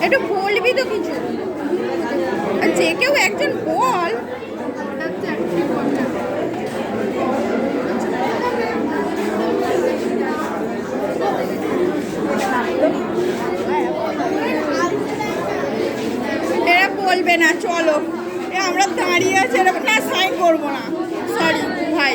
একটু বলবি তো কিছু, আর যে কেউ একজন বল। এরা বলবে না, চলো আমরা দাঁড়িয়ে আছি, এরকম না সাইন করবো না, সরি ভাই।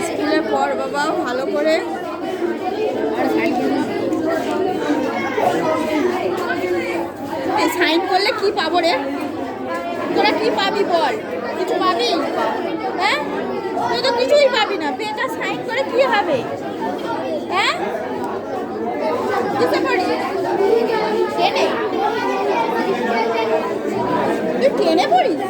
স্কুলের পর বাবা ভালো করে সাইন করলে কি পাবো রে? তোরা কি পাবি বল? কিছু পাবি? হ্যাঁ, তুই তো কিছুই পাবি না। বেকার সাইন করে কি হবে? হ্যাঁ, কিসে পড়ি? টেনে? তুই টেনে পড়িস?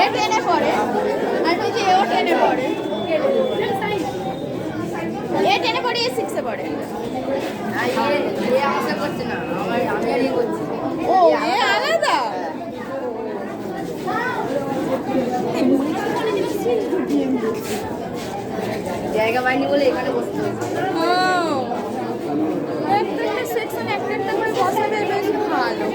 এ টেনে পড়ে আর তুই যে এও টেনে পড়ে। এ টেনে পড়ে, এ সিক্সে পড়ে। ও এ আলাদা। জায়গা পাইনি বলে এখানে বসতে হয়েছে। একটা সেকশন একটা করে বসাবে, বেশ ভালো।